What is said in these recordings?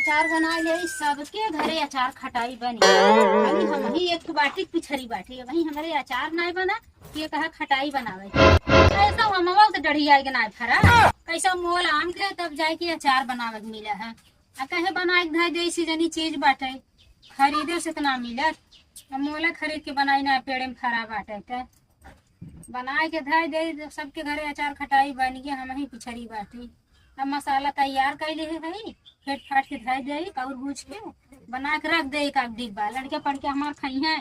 अचार बना ले, सबके घरे अचार खटाई बनी। अभी हम ही एक बाटी पिछड़ी बाटी वही हमारे अचार नहीं बना, ये कहा खटाई बनावे। ऐसा हम तो डढ़ी आए के ना फरा कैसा मोल आम के तब जाए के अचार बनावे के मिला है। आ कहे बनाए के धै जैसी जनी चीज बाटे खरीदे से तो ना मिलत, मोला खरीद के बनाई ना पेड़े में फरा बाटे के बनाए के धै दे। सबके घरे अचार खटाई बन गया, हम ही पिछड़ी बाटी। अब मसाला तैयार कर ले है, फेट फाट के धै दे और भूज के बना के रख दे एक डिब्बा। लड़के पढ़ के हमार खाई है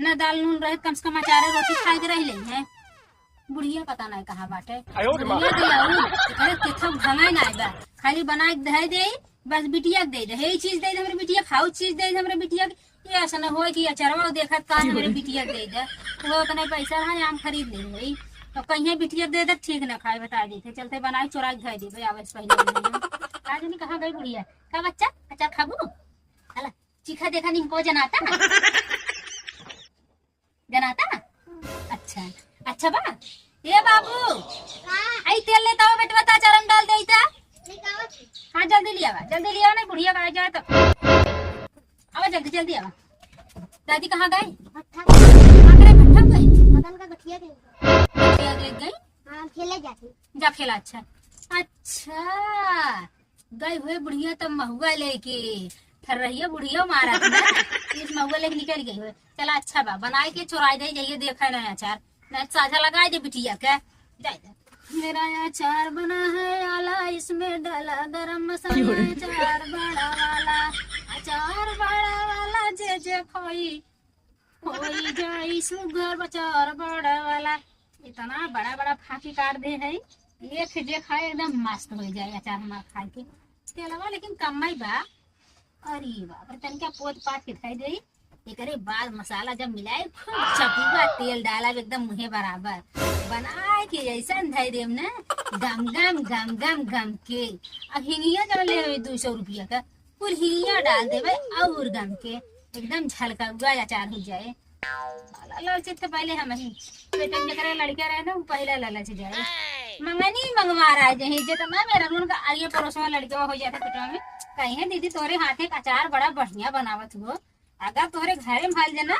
न दाल नून रहे, कम से कम अचारे रोटी खाए के रह ले है। बुढ़िया पता नहीं कहा बाटे भंगाई ना बा, खाली बना के धै दे बस। बिटिया दे दे हे चीज दे दे हमरे बिटिया, खाऊ चीज दे दे हमरे बिटिया। ये ऐसा न हो कि अचरवा देखत का हमरे बिटिया दे दे, वो उतने पैसा है आम खरीद ले रही तो कहीं बिटिया दे दे ठीक न खाए बता देते। चलते बनाए चोरा के धै दी आवे से पहले। आज नहीं कहा गई बुढ़िया का बच्चा अचार खाबू हला चीखा देखा नहीं को जनाता जनाता। अच्छा अच्छा बा ये बाबू आई तेल लेता हो बेटवा ता चरण डाल देता। हाँ जल्दी लिया नहीं बुढ़िया आ जाए तो आवा जल्दी जल्दी आवा। दादी कहाँ गए? भट्ठा गए मदन का गठिया गई। हाँ खेले जाती जा खेला। अच्छा अच्छा गई हुए बुढ़िया तब महुआ लेके फिर रही बुढ़िया मारा था इस महुआ लेके निकल गई हुए। चला अच्छा बा बनाए के चुराई दे जाइए देखा नहीं अचार नहीं साझा लगा दे बिटिया के जाए। मेरा अचार बना है आला, इसमें डाला गरम मसाला। अचार बड़ा वाला जे जे खोई खोई जाई सुगर अचार बड़ा वाला। इतना बड़ा बड़ा फाकी काट दे है, ये फिर जे खाए एकदम मस्त हो जाए अचार हमारा खाए के। इसके अलावा लेकिन कम ही बा। अरे बाप रे तनिका पोत पात के खाई दे। एकरे बाद मसाला जब मिलाए खूब चपूगा तेल डाला एकदम मुहे बराबर बनाए के ऐसा धै देम ना गम गम गम गम गम के। अब हिंगिया जब ले 200 रुपया का कुल हिंगिया डाल देवे और गम के एकदम झलका हुआ अचार हो जाए। लालच तो पहले हम ही बेटा जरा लड़का रहे ना वो पहले लालच जाए मंगनी मंगवा रहा है जही जे तो मैं मेरा उनका आगे पड़ोस में लड़के हो जाता पेटवा में कहीं है दीदी तोरे हाथे का अचार बड़ा बढ़िया बनावत हो। अगर तोहरे घरे में भाल जाना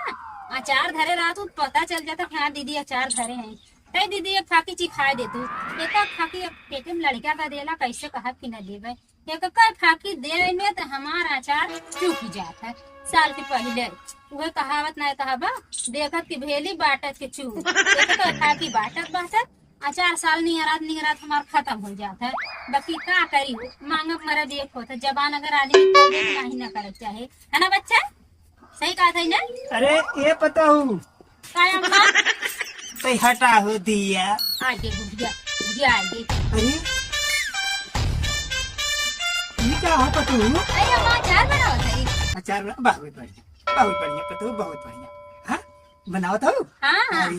अचार धरे रहा तो पता चल जाता कि हाँ दीदी अचार धरे हैं। तय दीदी एक फाकी चिखा दे तू एक फाकी पेटे में लड़का का देला कैसे कहा कि न देवे एक फाकी दे में तो हमारा अचार चूक जात है। साल के पहले वह कहावत नहीं कहा देखत की भेली बाटत के चूक तो फाकी बाटत अचार साल निहरात हमारा खत्म हो जाता है। बाकी का करी मांगब मरा देख होता जबान अगर आदमी नहीं न करे चाहे है ना बच्चा सही कहा था ना। अरे ये पता हूँ तो हटा हो दिया आगे बुढ़िया आगे। अरे ये क्या है पता हूँ? अरे माँ अचार बनाओ सही अचार बहुत बढ़िया पता हूँ बहुत बढ़िया। हाँ बनाओ तो हाँ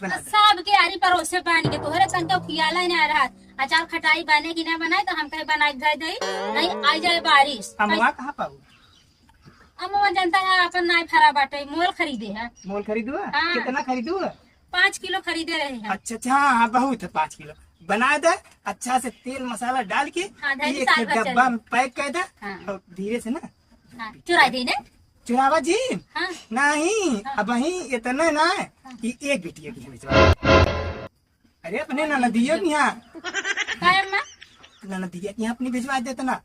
बना सबके आरी परोसे पानी के तोहरे तन खियाला नहीं आ रहा अचार खटाई बने की ना बनाए तो हम कहीं बनाए घर दे नहीं आ जाए बारिश। अमवा कहाँ पाऊ? अम्मा जनता है अपन नाई फरा बाटे मोल खरीदे है। मोल खरीदू? हाँ। कितना खरीदू? 5 किलो खरीदे रहे हैं। अच्छा हाँ बहुत है 5 किलो बना दे अच्छा से तेल मसाला डाल के हाँ, एक डब्बा में पैक कर दे हाँ। और धीरे से ना चुरा दे ना चुरावा जी हाँ। नहीं अब वही इतना ना कि एक बिटिया की भिजवा। अरे अपने ननदिया की यहाँ ननदिया की यहाँ अपनी भिजवा देता ना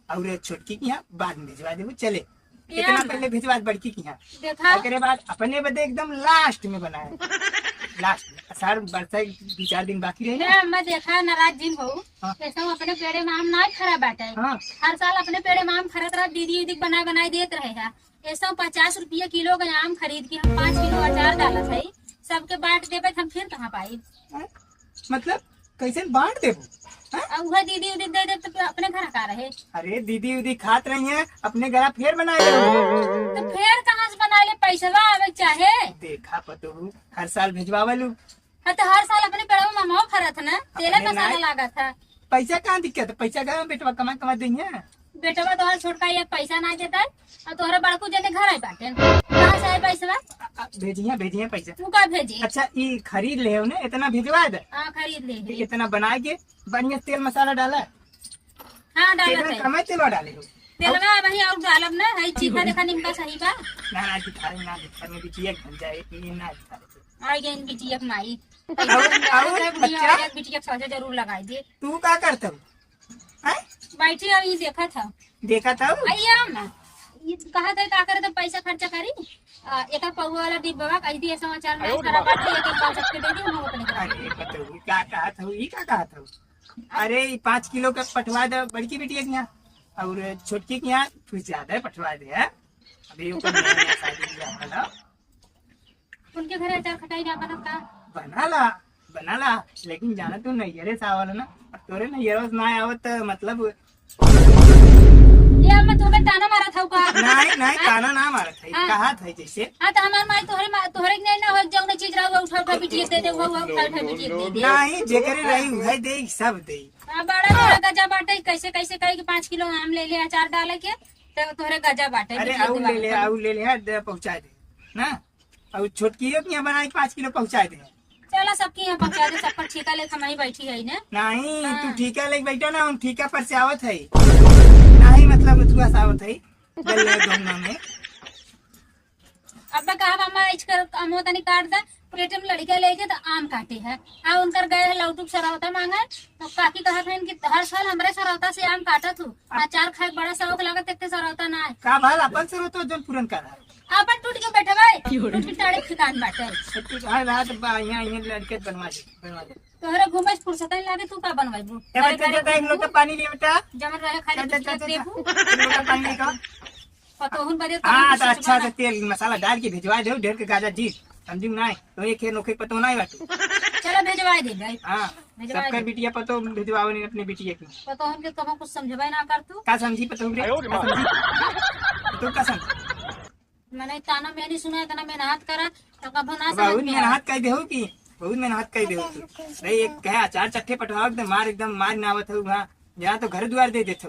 और छोटकी की यहाँ बाद में भिजवा दे चले इतना पहले भिजवा बड़की की यहाँ उसके बाद अपने बदे एकदम लास्ट में बनाए लास्ट में अषाढ़ बरसा 2-4 दिन बाकी रहे मैं देखा नाराज दिन हो ऐसा अपने पेड़े में आम ना खरा बाटे हर साल अपने पेड़े में आम खरीद रहा दीदी उदी बनाए देते रहे है। ऐसा 50 रुपया किलो का आम खरीद के हम 5 किलो अचार डाला था सबके बांट देवे हम फिर कहाँ पाई मतलब कैसे बांट देबो? वह दीदी उदी दे दे तो अपने घर का रहे। अरे दीदी उदी खात रही है अपने घर फिर बनाए तो फिर कहाँ से बना ले पैसा आवे चाहे देखा पतो हर साल भिजवावलू। हाँ तो हर साल अपने पेड़ों में मामा खरा था ना तेला मसाला लगा था। पैसा कहाँ दिक्कत पैसा घर में बेटवा कमा देंगे बेटवा तोहर छोटका एक पैसा ना देता और तोहरे बड़कू जने घर आई बाटे कहाँ से पैसा भेजिए पैसा तू का भेजी। अच्छा ये खरीद ले इतना भिजवा दे हाँ खरीद ले इतना बना के बढ़िया तेल मसाला डाला हाँ डालत तेल है कम तेल डाले हो तेलवा वही और डालब ना है चीखा देखा निमका सही बा ना दिखाए ना दिखाए में बिटिया बन जाए ये ना दिखाए आई गई बिटिया के माई और बच्चा बिटिया सजा जरूर लगाई दे तू क्या करता हूँ बैठी अब ये देखा था देखा था आइए ना ये कहा था का करे तो पैसा खर्चा करी एक पहुआ वाला डिब्बा कह दिए समाचार में खराब बात है एक कल सबके दे दी हम अपने अरे बताओ क्या कहा था ये क्या कहा था अरे 5 किलो का पटवा दे बड़की बिटिया के यहाँ और छोटकी के यहाँ कुछ ज्यादा पटवा दे है अभी ऊपर नया शादी किया वाला उनके घर अचार खटाई ना बना बना ला लेकिन जाना तू नैयरे से आवल ना तोरे नैयरे से ना आवत मतलब ये मैं तुम्हें ताना मारा था का नहीं ताना ना मारा था कहा था जैसे हां तो हमार माई तोहरे नहीं ना हो जौन चीज रहा उठा उठा बिटिया दे दे वो उठा उठा बिटिया दे दे नहीं जेकरे रही उहे दे सब दे बड़ा बड़ा गजा बाटे कैसे कैसे कहे कि 5 किलो आम ले ले अचार डाले के तो तोहरे गजा बाटे अरे आउ ले ले दे पहुंचा दे ना और छोटकी के यहाँ बना 5 किलो पहुंचा दे चला सबके यहाँ पहुंचा दे सब पर ठीका ले हमारी बैठी है ना नहीं तू ठीका ले बैठो ना हम ठीका पर से आवत है नहीं मतलब तू आवत है गल्ले गंगा में अब कहा मामा इसकर अमो तनी काट दा पेट में लड़के लेके तो आम काटे है आ उनकर गए है लौटुक सरौता मांगे तो काकी कहा था कि हर साल हमरे सरौता से आम काटा तू अचार खाए बड़ा शौक लागत इतने सरौता ना है का भाल अपन से तो जन पूरन कर अपन टूट के बैठे भाई टूट के टाड़े खिकान बाटे तू हां रात बा यहाँ लड़के बनवा दे तोहरे घूमे फुर्सत नहीं लागे तू का बनवाइबू एक लोटा पानी ले बेटा जमन रहे खाली देबू लोटा पानी लेकर पतोहुन बदे हाँ तो अच्छा से तेल मसाला डाल के भिजवा दो ढेर के गाजर जी समझू ना तो एक नोखे पतो नहीं बाटू चलो भेजवा दे भाई हाँ सबका बिटिया पतो भिजवाओ नहीं अपने बिटिया की पतोहुन के कहो कुछ समझबे ना कर तू का समझी पतो रे तू का समझ मैंने ताना मैंने सुना तना मेहनत करा तो कब ना बहुत मेहनत कर देहु की बहुत मेहनत कर देहु तू भाई एक कहे अचार चट्टे पटवाओ एकदम मार ना आवत हूँ वहाँ जहाँ तो घर द्वार दे देते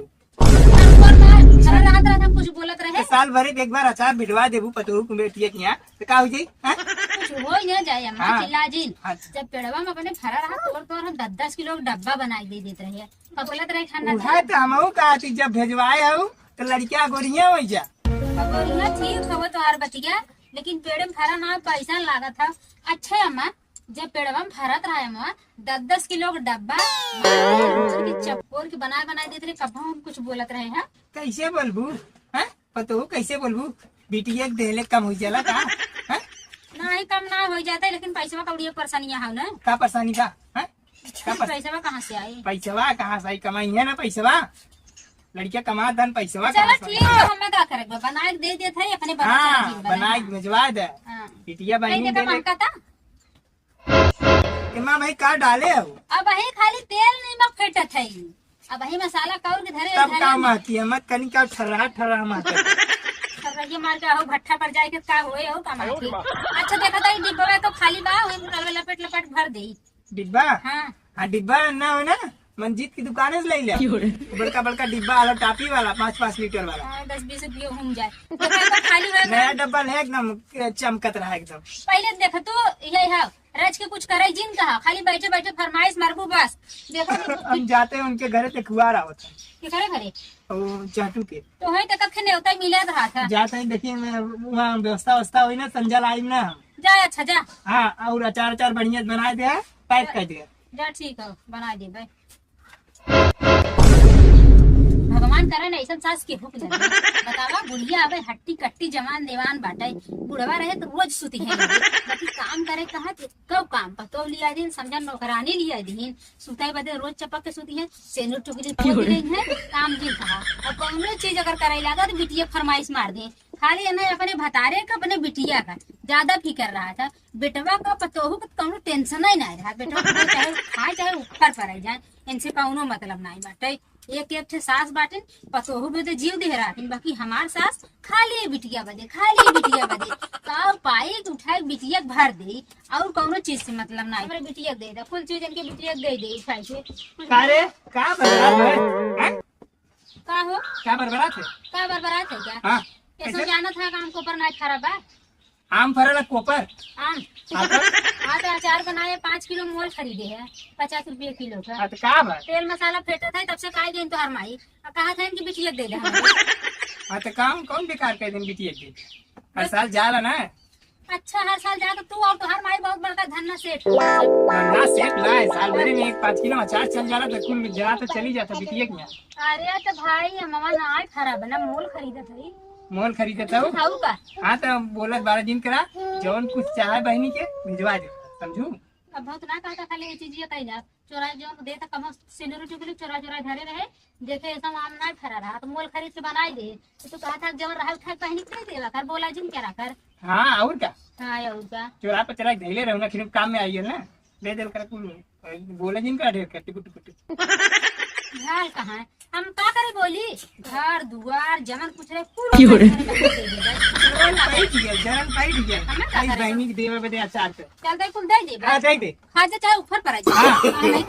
रात कुछ बोलत रहे साल भर एक बार अचार भिजवा देबू पतो बेटिया की यहाँ तो का हो जाई कुछ हो ही ना जाए अम्मा चिल्लाजिन जब पेड़वा में अपने फरा रहा तो हम 10-10 किलो डब्बा बना दे देते रहे बोलत रहे खाना है तो हमहू का जब भेजवाए हो तो लड़किया गोरिया हो जा गोरिया ठीक हो तो हर बतिया लेकिन पेड़ में फरा ना पैसा लागत था अच्छा अम्मा जब पेड़वा में फरत रहा अम्मा 10-10 किलो का डब्बा चप्पोर के बना देते रहे कब हम कुछ बोलत रहे हैं कैसे बोलबू पतो कैसे बोलबू बिटिया देहले कम हो जाला का नहीं कम ना हो जाता है लेकिन पैसा कौड़ी परेशानियां है ना का परेशानी का पैसा कहाँ से आए पैसा कहाँ से कमाई है ना पैसा लड़किया कमा धन पैसा चलो ठीक है हमें क्या करेंगे बना के दे देते हैं अपने बना के भिजवा दे बिटिया बहनी माँ भाई का डाले हो अब वही खाली तेल नमक फेटत है अब वही मसाला कौर के धरे तब का माती है मत कनी का ठरा मारते ये मार के हो भट्ठा पर जाए के का होए हो कमा के अच्छा देखा था डिब्बा तो खाली बा ओए में लपेट लपेट भर दे डिब्बा हाँ डिब्बा ना हो ना मंजीत की दुकान से ले ले बड़का बड़का डिब्बा वाला टापी वाला 5-5 लीटर वाला 10-20 रुपये घूम जाए तो खाली नया डब्बा है एकदम चमकत रहा एकदम पहले देखो तो यही है रज के कुछ करे जिन कहा खाली बैठे बैठे फरमाइश मारबू बस देखो हम जाते हैं उनके घरे ते खुआरा होता के घरे घरे चाटू के तो है तक के न्योता मिला रहा था जाते हैं देखिए वहाँ व्यवस्था हुई ना संजल आई ना जा अच्छा जा हाँ और अचार बढ़िया बना दे पैक कर दे जा ठीक है बना दे भाई भगवान करे ना ऐसा सास के भूख बतावा बुढ़िया आवे हट्टी कट्टी जवान देवान बाटे बुढ़वा रहे तो रोज सुती है बाकी काम करे कहा कब काम पतो लिया दिन समझा नौकरानी लिया दिन सुताई बदे रोज चपक के सुती है सेनूर टुकड़ी खोल रही है काम दिन कहा और कौनो चीज अगर करे लगा तो बिटिया फरमाइश मार दे खाली है ना अपने भतारे का अपने बिटिया का ज्यादा फिकर रहा था बेटवा का पतोहू का कौनो टेंशन ही नहीं रहा बेटवा चाहे खाए चाहे ऊपर पर जाए इनसे कौनो मतलब नहीं बाटे एक सास बाटे पतोहू में तो जीव दे रहा बाकी हमार सास खाली बिटिया बदे का पाई उठाए बिटिया भर दे और कौनो चीज से मतलब नहीं हमारे बिटिया दे दे कुल चीज इनके बिटिया दे खाई से का हो क्या बरबरात है क्या बरबरात है क्या ऐसा जाना था काम को पर नहीं खराब है आम फरल कोपर आम आपर हाँ तो अचार बनाए 5 किलो मोल खरीदे है 50 रुपये किलो का। तो का बा तेल मसाला फेंटा था तब से खाए गए तो हर माई कहा था इनकी बिटिया दे दे तो काम कौन बेकार कर दिन बिटिया के हर साल जाला ना अच्छा हर साल जाकर तू और तो हर माई बहुत बड़का धन्ना सेठ ना सेट लाए साल भरे में 5 किलो अचार चल जाला तो कुल जरा तो चली जाता बिटिया के यहाँ। अरे तो भाई मामा ना आए खराब है ना मोल खरीदा था मोल खरीदे तब खाऊ का। हाँ तो बोलत 12 दिन करा जौन कुछ चाहे बहनी के भिजवा दे समझू। अब बहुत ना कहता खाली ये चीज ये कहला चोरा जो देता कम सिंदूर चुगली चोरा चोरा धरे रहे देखे ऐसा आम ना फरा रहा तो मोल खरीद के बनाई दे तो कहा था जब रहा उठा पहनी कर देवा कर बोला जिन क्या कर। हाँ और क्या हाँ और का चोरा पर चला धैले रहो ना फिर काम में आइए ना दे दे कर कुल बोला जिन का ढेर करती कुट कुट हाल कहाँ है हम का करे बोली घर दुआर जमन कुछ रहे पूरा जरन पाइट गया बहनी के देवे बदे अचार पे चल दे कुल दे दे हाँ दे दे खा जा चाहे ऊपर पर आ हाँ। जा